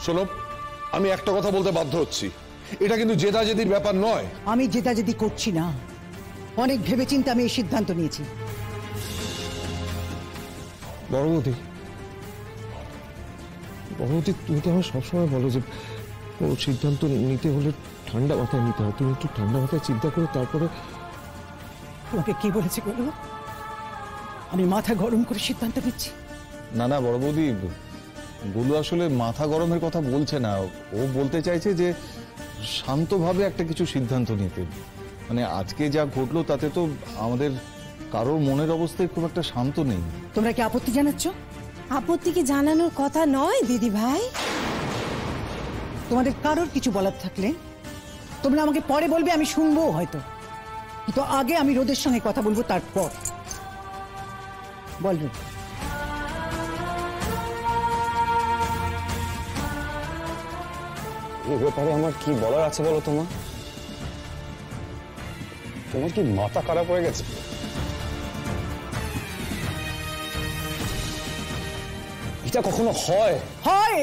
শোনো, আমি একটা কথা বলতে বাধ্য হচ্ছি, এটা কিন্তু জেদাজেদির ব্যাপার নয়। আমি জেদাজেদি করছি না, অনেক ভেবেচিন্তে আমি এই সিদ্ধান্ত নিয়েছি। বড় বৌদি, তুমি তো আমার সবসময় বলো যে কোনো সিদ্ধান্ত নিতে হলে ঠান্ডা মাথায় নিতে হয়। তুমি একটু ঠান্ডা মাথায় চিন্তা করে তারপরে। তোমাকে কি বলেছে বলো? আমি মাথা গরম করে সিদ্ধান্ত নিচ্ছি? না না বড় বৌদি, গুলু আসলে মাথা গরমের কথা বলছে না। ও বলতে চাইছে যে শান্তভাবে একটা কিছু সিদ্ধান্ত নিতে। মানে আজকে যা ঘটলো তাতে তো আমাদের কারোর মনের অবস্থায় খুব একটা শান্ত নেই। তোমরা কি আপত্তি জানাচ্ছ? আপত্তি কি জানানোর কথা নয় দিদি ভাই। তোমাদের কারোর কিছু বলার থাকলে তোমরা আমাকে পরে বলবে, আমি শুনবো হয়তো, কিন্তু আগে আমি রোদের সঙ্গে কথা বলবো, তারপর বল রোদ। এই ব্যাপারে আমার কি বলার আছে বলো তোমার? তোমার কি মাথা খারাপ হয়ে গেছে? এটা কখনো হয়? হয়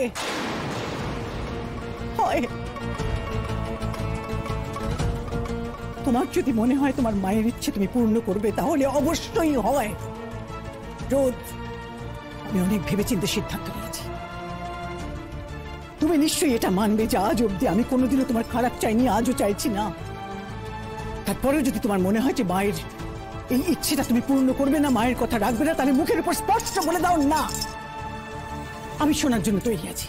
হয়। তোমার যদি মনে হয় তোমার মায়ের ইচ্ছে তুমি পূর্ণ করবে, তাহলে অবশ্যই হয়। রোদ, আমি অনেক ভেবেচিন্তে সিদ্ধান্ত নিয়েছি। তুমি নিশ্চয়ই এটা মানবে যে আজ অব্দি আমি কোনোদিনও তোমার খারাপ চাইনি, আজও চাইছি না। তারপরেও যদি তোমার মনে হয় যে মায়ের এই ইচ্ছেটা তুমি পূর্ণ করবে না, মায়ের কথা রাখবে না, তাহলে মুখের উপর স্পষ্ট বলে দাও না। আমি শোনার জন্য তৈরি আছি।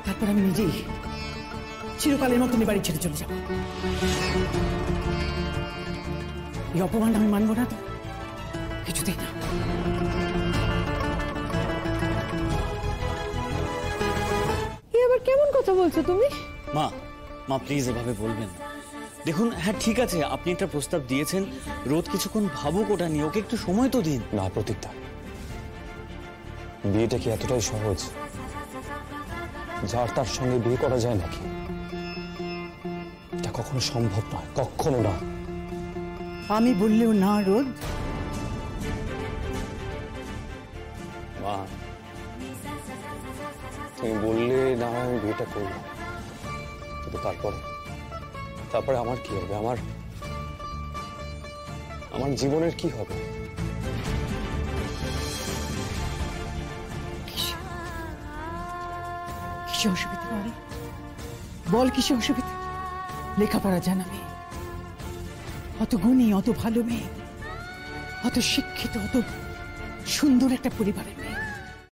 তারপর আমি নিজেই চিরকালের মতন বাড়ি ছেড়ে চলে যাব। এই অপমান আমি মানবো না, তো কিছুতেই না। এবার কেমন কথা বলছো তুমি? মা মা প্লিজ এভাবে বলবেন না। দেখুন, হ্যাঁ ঠিক আছে, আপনি একটা প্রস্তাব দিয়েছেন, রোদ কিছুক্ষণ ভাবুক ওটা নিয়ে, ওকে একটু সময় তো দিন। না প্রতীকদা, বিয়েটা কি এতটাই সহজ? যার তার সঙ্গে বিয়ে করা যায় নাকি? এটা কখনো সম্ভব নয়, কখনো না। আমি বললেও না রোদ। মা, তুমি বললে না আমি বিয়েটা করলাম, কিন্তু তারপরে আমার কি হবে? আমার জীবনের কি হবে? কিসে অসুবিধা বল? বল কিসে অসুবিধা? লেখাপড়া জানা মেয়ে, অত গুণী, অত ভালো মেয়ে, অত শিক্ষিত, অত সুন্দর একটা পরিবারের মেয়ে।